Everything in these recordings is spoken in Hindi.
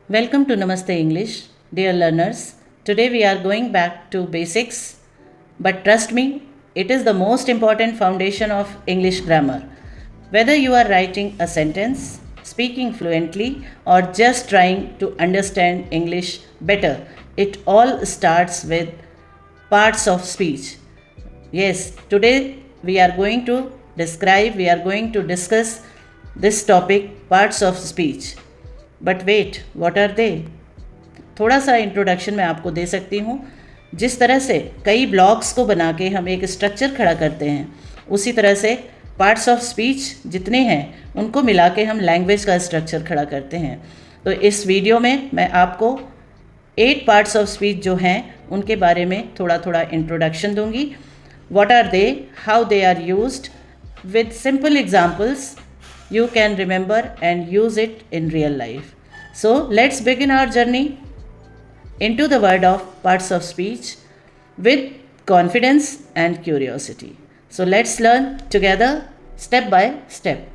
Welcome to Namaste English, dear learners. Today we are going back to basics, but trust me, it is the most important foundation of English grammar. Whether you are writing a sentence, speaking fluently, or just trying to understand English better, it all starts with parts of speech. Yes, today we are going to discuss this topic, parts of speech. But wait, what are they? थोड़ा सा इंट्रोडक्शन मैं आपको दे सकती हूँ. जिस तरह से कई ब्लॉक्स को बना के हम एक स्ट्रक्चर खड़ा करते हैं, उसी तरह से पार्ट्स ऑफ स्पीच जितने हैं उनको मिला के हम लैंग्वेज का स्ट्रक्चर खड़ा करते हैं. तो इस वीडियो में मैं आपको 8 पार्ट्स ऑफ स्पीच जो हैं उनके बारे में थोड़ा थोड़ा इंट्रोडक्शन दूंगी. What are they, how they are used, with simple examples you can remember and use it in real life. So let's begin our journey into the world of parts of speech with confidence and curiosity. So let's learn together step by step.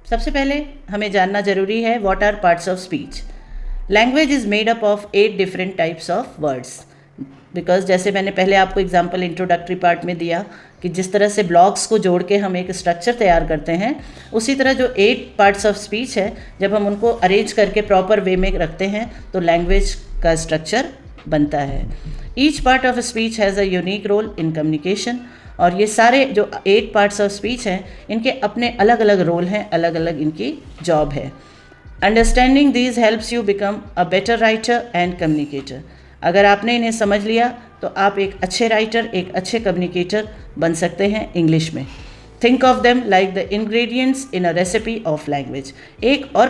सबसे पहले हमें जानना जरूरी है what are parts of speech. Language is made up of 8 different types of words. Because जैसे मैंने पहले आपको एग्जाम्पल इंट्रोडक्टरी पार्ट में दिया कि जिस तरह से ब्लॉक्स को जोड़ के हम एक स्ट्रक्चर तैयार करते हैं, उसी तरह जो 8 पार्ट्स ऑफ स्पीच है, जब हम उनको अरेंज करके प्रॉपर वे में रखते हैं तो लैंग्वेज का स्ट्रक्चर बनता है. Each part of speech has a unique role in communication. और ये सारे जो 8 पार्ट्स ऑफ स्पीच हैं इनके अपने अलग अलग रोल हैं, अलग अलग इनकी जॉब है. Understanding these helps you become a better writer and communicator. अगर आपने इन्हें समझ लिया तो आप एक अच्छे राइटर, एक अच्छे कम्युनिकेटर बन सकते हैं इंग्लिश में. Think of them like the ingredients in a recipe of language. एक और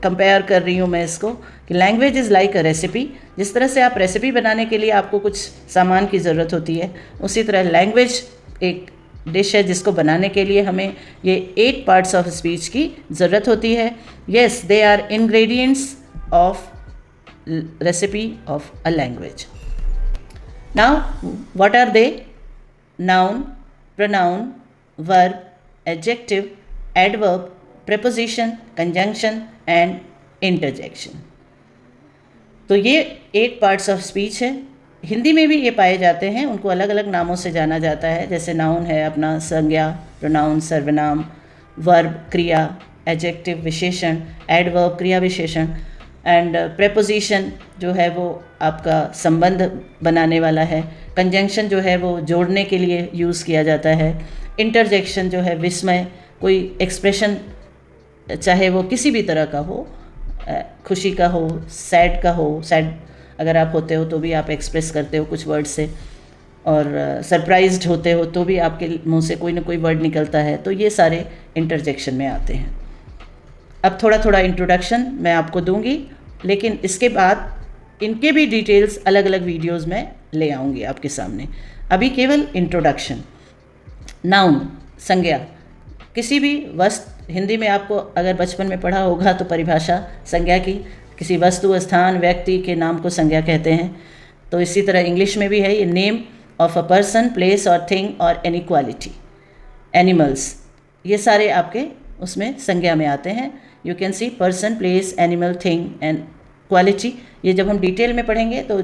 कंपेयर कर रही हूँ मैं इसको कि language is like a recipe. जिस तरह से आप रेसिपी बनाने के लिए आपको कुछ सामान की ज़रूरत होती है, उसी तरह लैंग्वेज एक डिश है जिसको बनाने के लिए हमें ये 8 पार्ट्स ऑफ स्पीच की ज़रूरत होती है. Yes, they are ingredients of recipe of a language. Now, what are they? Noun, pronoun, verb, adjective, adverb, preposition, conjunction and interjection. तो ये 8 parts of speech है. हिंदी में भी ये पाए जाते हैं, उनको अलग अलग नामों से जाना जाता है. जैसे नाउन है अपना संज्ञा, प्रोनाउन सर्वनाम, वर्ब क्रिया, एडजेक्टिव विशेषण, एडवर्ब क्रिया विशेषण, एंड प्रेपोजिशन जो है वो आपका संबंध बनाने वाला है. कंजंक्शन जो है वो जोड़ने के लिए यूज़ किया जाता है. इंटरजेक्शन जो है विस्मय, कोई एक्सप्रेशन चाहे वो किसी भी तरह का हो, खुशी का हो, सैड का हो, सैड अगर आप होते हो तो भी आप एक्सप्रेस करते हो कुछ वर्ड से, और सरप्राइज्ड होते हो तो भी आपके मुंह से कोई ना कोई वर्ड निकलता है. तो ये सारे इंटरजेक्शन में आते हैं. अब थोड़ा थोड़ा इंट्रोडक्शन मैं आपको दूंगी, लेकिन इसके बाद इनके भी डिटेल्स अलग अलग वीडियोस में ले आऊँगी आपके सामने. अभी केवल इंट्रोडक्शन. नाउन, संज्ञा, किसी भी वस्तु, हिंदी में आपको अगर बचपन में पढ़ा होगा तो परिभाषा संज्ञा की, किसी वस्तु, स्थान, व्यक्ति के नाम को संज्ञा कहते हैं. तो इसी तरह इंग्लिश में भी है ये name of a person, place और थिंग और एनी क्वालिटी. एनिमल्स, ये सारे आपके उसमें संज्ञा में आते हैं. You can C person, place, animal, thing and quality. ये जब हम डिटेल में पढ़ेंगे तो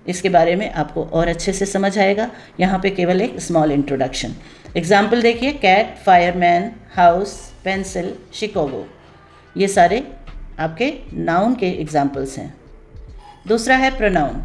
इसके बारे में आपको और अच्छे से समझ आएगा. यहाँ पे केवल एक स्मॉल इंट्रोडक्शन. एग्जाम्पल देखिए, cat, fireman, house, pencil, Chicago. ये सारे आपके नाउन के एग्जाम्पल्स हैं. दूसरा है प्रोनाउन.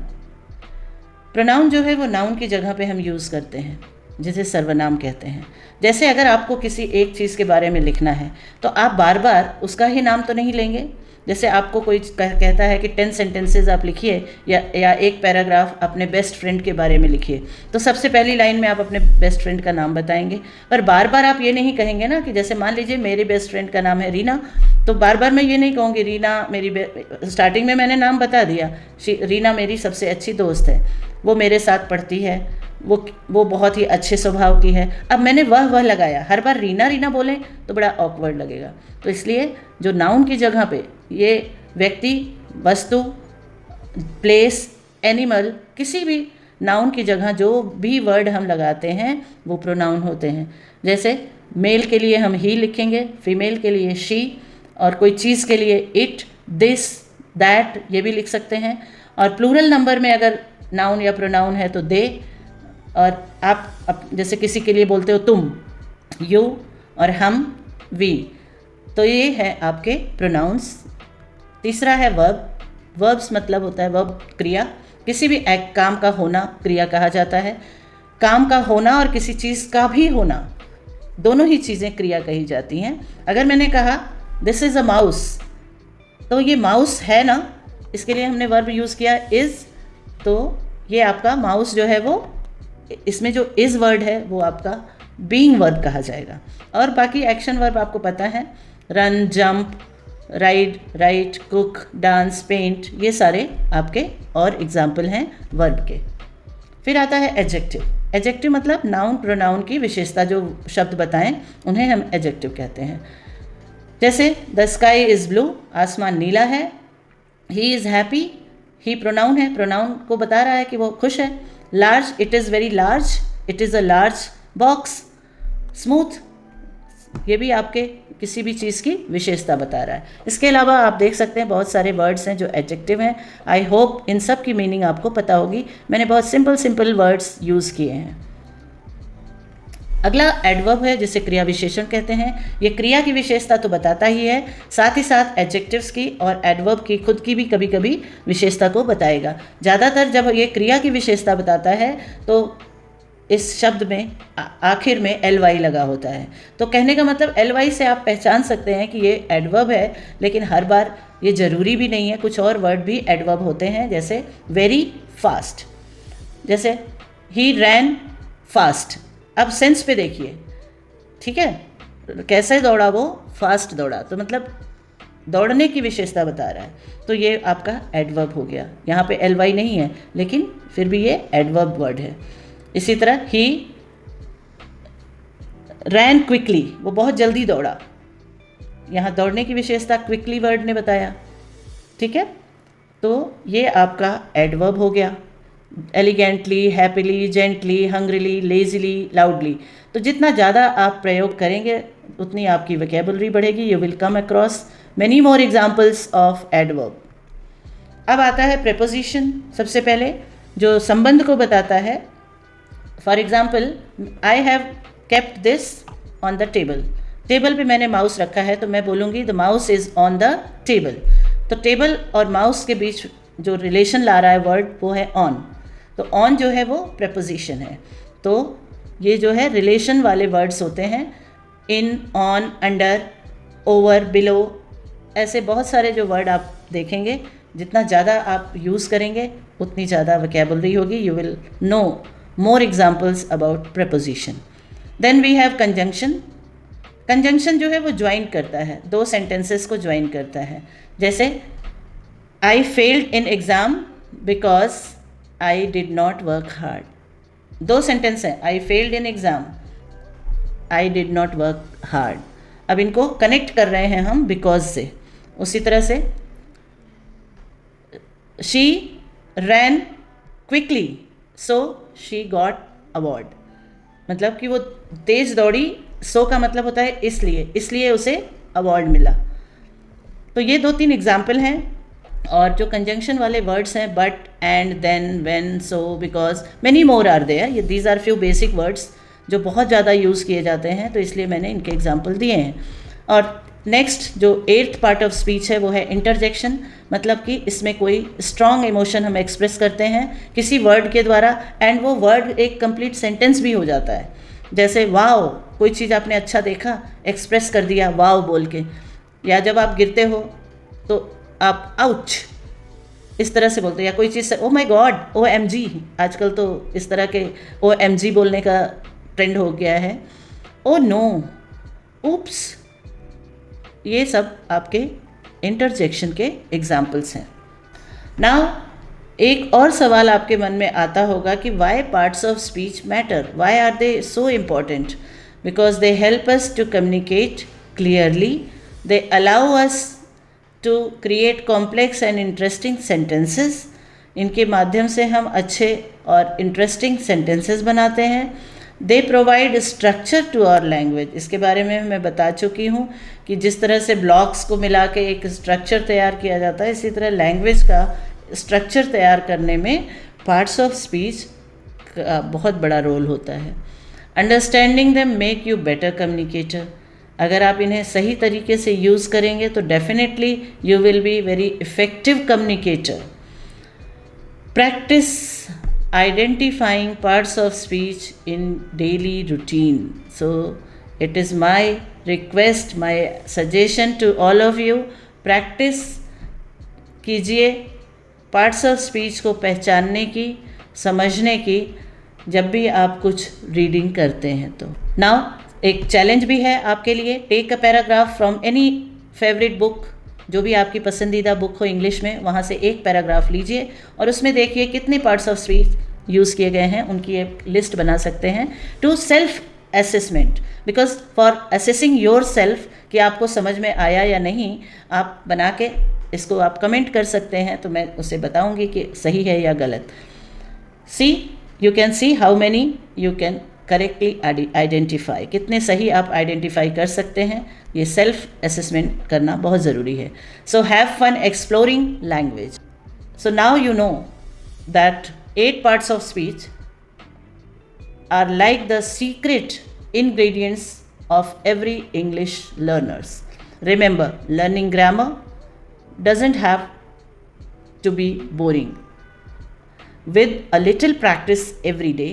प्रोनाउन जो है वो नाउन की जगह पे हम यूज़ करते हैं, जिसे सर्वनाम कहते हैं. जैसे अगर आपको किसी एक चीज़ के बारे में लिखना है तो आप बार बार उसका ही नाम तो नहीं लेंगे. जैसे आपको कोई कहता है कि 10 सेंटेंसेस आप लिखिए या एक पैराग्राफ अपने बेस्ट फ्रेंड के बारे में लिखिए, तो सबसे पहली लाइन में आप अपने बेस्ट फ्रेंड का नाम बताएंगे. पर बार बार आप ये नहीं कहेंगे ना कि जैसे मान लीजिए मेरे बेस्ट फ्रेंड का नाम है रीना, तो बार बार मैं ये नहीं कहूँगी रीना मेरी स्टार्टिंग में मैंने नाम बता दिया, रीना मेरी सबसे अच्छी दोस्त है, वो मेरे साथ पढ़ती है, वो बहुत ही अच्छे स्वभाव की है. अब मैंने वह लगाया, हर बार रीना रीना बोलें तो बड़ा ऑकवर्ड लगेगा. तो इसलिए जो नाउन की जगह पे ये व्यक्ति, वस्तु, प्लेस, एनिमल, किसी भी नाउन की जगह जो भी वर्ड हम लगाते हैं वो प्रोनाउन होते हैं. जैसे मेल के लिए हम ही लिखेंगे, फीमेल के लिए शी, और कोई चीज़ के लिए इट, दिस, दैट, ये भी लिख सकते हैं। और प्लूरल नंबर में अगर नाउन या प्रोनाउन है तो दे, और आप जैसे किसी के लिए बोलते हो तुम, यू, और हम, वी। तो ये है आपके प्रोनाउंस। तीसरा है वर्ब। वर्ब्स मतलब होता है वर्ब, क्रिया। किसी भी एक्ट, काम का होना क्रिया कहा जाता है। काम का होना और किसी चीज़ का भी होना, दोनों ही चीज़ें क्रिया कही जाती हैं। अगर मैंने कहा दिस इज़ अ माउस, तो ये माउस है ना, इसके लिए हमने वर्ब यूज़ किया इज़, तो ये आपका माउस जो है वो, इसमें जो इज़ वर्ड है वो आपका बीइंग वर्ब कहा जाएगा। और बाकी एक्शन वर्ब आपको पता है, run, jump, ride, write, cook, dance, paint, ये सारे आपके और एग्जाम्पल हैं वर्ब के। फिर आता है एडजेक्टिव। एडजेक्टिव मतलब नाउन प्रोनाउन की विशेषता, जो शब्द बताएं उन्हें हम एडजेक्टिव कहते हैं। जैसे द स्काई इज़ ब्लू, आसमान नीला है। He is happy, he pronoun है, प्रोनाउन को बता रहा है कि वो खुश है। Large, it is very large, it is a large box. Smooth, ये भी आपके किसी भी चीज़ की विशेषता बता रहा है। इसके अलावा आप देख सकते हैं बहुत सारे वर्ड्स हैं जो एडजेक्टिव हैं। आई होप इन सब की मीनिंग आपको पता होगी। मैंने बहुत सिंपल वर्ड्स यूज़ किए हैं। अगला एडवर्ब है, जिसे क्रिया विशेषण कहते हैं। ये क्रिया की विशेषता तो बताता ही है, साथ ही साथ एडजेक्टिव्स की और एडवर्ब की खुद की भी कभी कभी विशेषता को बताएगा। ज़्यादातर जब ये क्रिया की विशेषता बताता है तो इस शब्द में आखिर में एल वाई लगा होता है। तो कहने का मतलब एल वाई से आप पहचान सकते हैं कि ये एडवर्ब है, लेकिन हर बार ये ज़रूरी भी नहीं है। कुछ और वर्ड भी एडवर्ब होते हैं, जैसे वेरी फास्ट, जैसे ही रैन फास्ट। अब सेंस पे देखिए, ठीक है, कैसे दौड़ा वो, फास्ट दौड़ा, तो मतलब दौड़ने की विशेषता बता रहा है। तो ये आपका एडवर्ब हो गया। यहाँ पे एल वाई नहीं है, लेकिन फिर भी ये एडवर्ब वर्ड है। इसी तरह ही रैन क्विकली, वो बहुत जल्दी दौड़ा। यहाँ दौड़ने की विशेषता क्विकली वर्ड ने बताया, ठीक है। तो ये आपका एडवर्ब हो गया। Elegantly, happily, gently, hungrily, lazily, loudly. तो जितना ज़्यादा आप प्रयोग करेंगे उतनी आपकी वोकैबुलरी बढ़ेगी। You will come across many more examples of adverb. अब आता है प्रेपोजिशन। सबसे पहले जो संबंध को बताता है, for example I have kept this on the table. Table पे मैंने माउस रखा है, तो मैं बोलूँगी the mouse is on the table. तो टेबल और माउस के बीच जो रिलेशन ला रहा है वर्ड, वो है ऑन। तो ऑन जो है वो प्रेपोजिशन है। तो ये जो है रिलेशन वाले वर्ड्स होते हैं, इन, ऑन, अंडर, ओवर, बिलो, ऐसे बहुत सारे जो वर्ड आप देखेंगे। जितना ज़्यादा आप यूज़ करेंगे उतनी ज़्यादा वोकैबुलरी होगी। You will know more examples about preposition. Then we have conjunction. Conjunction जो है वो ज्वाइन करता है, दो सेंटेंसेस को ज्वाइन करता है। जैसे I failed in exam because I did not work hard. दो सेंटेंस हैं, I failed in exam, I did not work hard. अब इनको कनेक्ट कर रहे हैं हम बिकॉज से। उसी तरह से she rain quickly so she got award, मतलब कि वो तेज़ दौड़ी, सो का मतलब होता है इसलिए उसे अवार्ड मिला। तो ये 2-3 एग्जाम्पल हैं। और जो कंजंक्शन वाले वर्ड्स हैं, but, and, then, when, so, because, many more are there. ये these are few basic words जो बहुत ज़्यादा यूज़ किए जाते हैं, तो इसलिए मैंने इनके एग्जाम्पल दिए हैं। और नेक्स्ट जो 8th पार्ट ऑफ स्पीच है वो है इंटरजेक्शन। मतलब कि इसमें कोई स्ट्रॉन्ग इमोशन हम एक्सप्रेस करते हैं किसी वर्ड के द्वारा, एंड वो वर्ड एक कंप्लीट सेंटेंस भी हो जाता है। जैसे वाओ, कोई चीज़ आपने अच्छा देखा, एक्सप्रेस कर दिया वाओ बोल के। या जब आप गिरते हो तो आप आउच इस तरह से बोलते हो, या कोई चीज़ से ओ माय गॉड, OMG। आजकल तो इस तरह के OMG बोलने का ट्रेंड हो गया है। ओ नो, ऊप्स, ये सब आपके इंटरजेक्शन के एग्जाम्पल्स हैं। नाउ एक और सवाल आपके मन में आता होगा कि why parts of speech matter, why are they so important? Because they help us to communicate clearly, they allow us to create complex and interesting sentences. इनके माध्यम से हम अच्छे और इंटरेस्टिंग सेंटेंसेस बनाते हैं। They provide structure to our language. इसके बारे में मैं बता चुकी हूँ कि जिस तरह से ब्लॉक्स को मिला के एक स्ट्रक्चर तैयार किया जाता है, इसी तरह लैंग्वेज का स्ट्रक्चर तैयार करने में पार्ट्स ऑफ स्पीच का बहुत बड़ा रोल होता है। Understanding them make you better communicator. अगर आप इन्हें सही तरीके से यूज़ करेंगे तो definitely you will be very effective communicator. Practice identifying parts of speech in daily routine. So it is my request, my suggestion to all of you, practice कीजिए पार्ट्स ऑफ स्पीच को पहचानने की, समझने की, जब भी आप कुछ रीडिंग करते हैं। तो नाउ एक चैलेंज भी है आपके लिए। Take a paragraph from any favourite book, जो भी आपकी पसंदीदा बुक हो इंग्लिश में, वहाँ से एक पैराग्राफ लीजिए और उसमें देखिए कितने पार्ट्स ऑफ स्पीच यूज़ किए गए हैं, उनकी एक लिस्ट बना सकते हैं। To self assessment, because for assessing yourself कि आपको समझ में आया या नहीं, आप बना के इसको आप कमेंट कर सकते हैं, तो मैं उसे बताऊंगी कि सही है या गलत। See you can see how many you can correctly identify, कितने सही आप आइडेंटिफाई कर सकते हैं। ये सेल्फ असेसमेंट करना बहुत ज़रूरी है। So have fun exploring language. So now you know that 8 parts of speech are like the secret ingredients of every English learners. Remember, learning grammar doesn't have to be boring. With a little practice every day,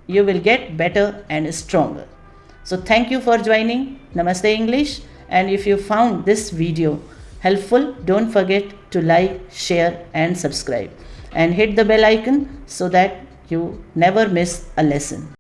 you will get better and stronger. So thank you for joining Namaste English, and if you found this video helpful, don't forget to like, share and subscribe, and hit the bell icon so that you never miss a lesson.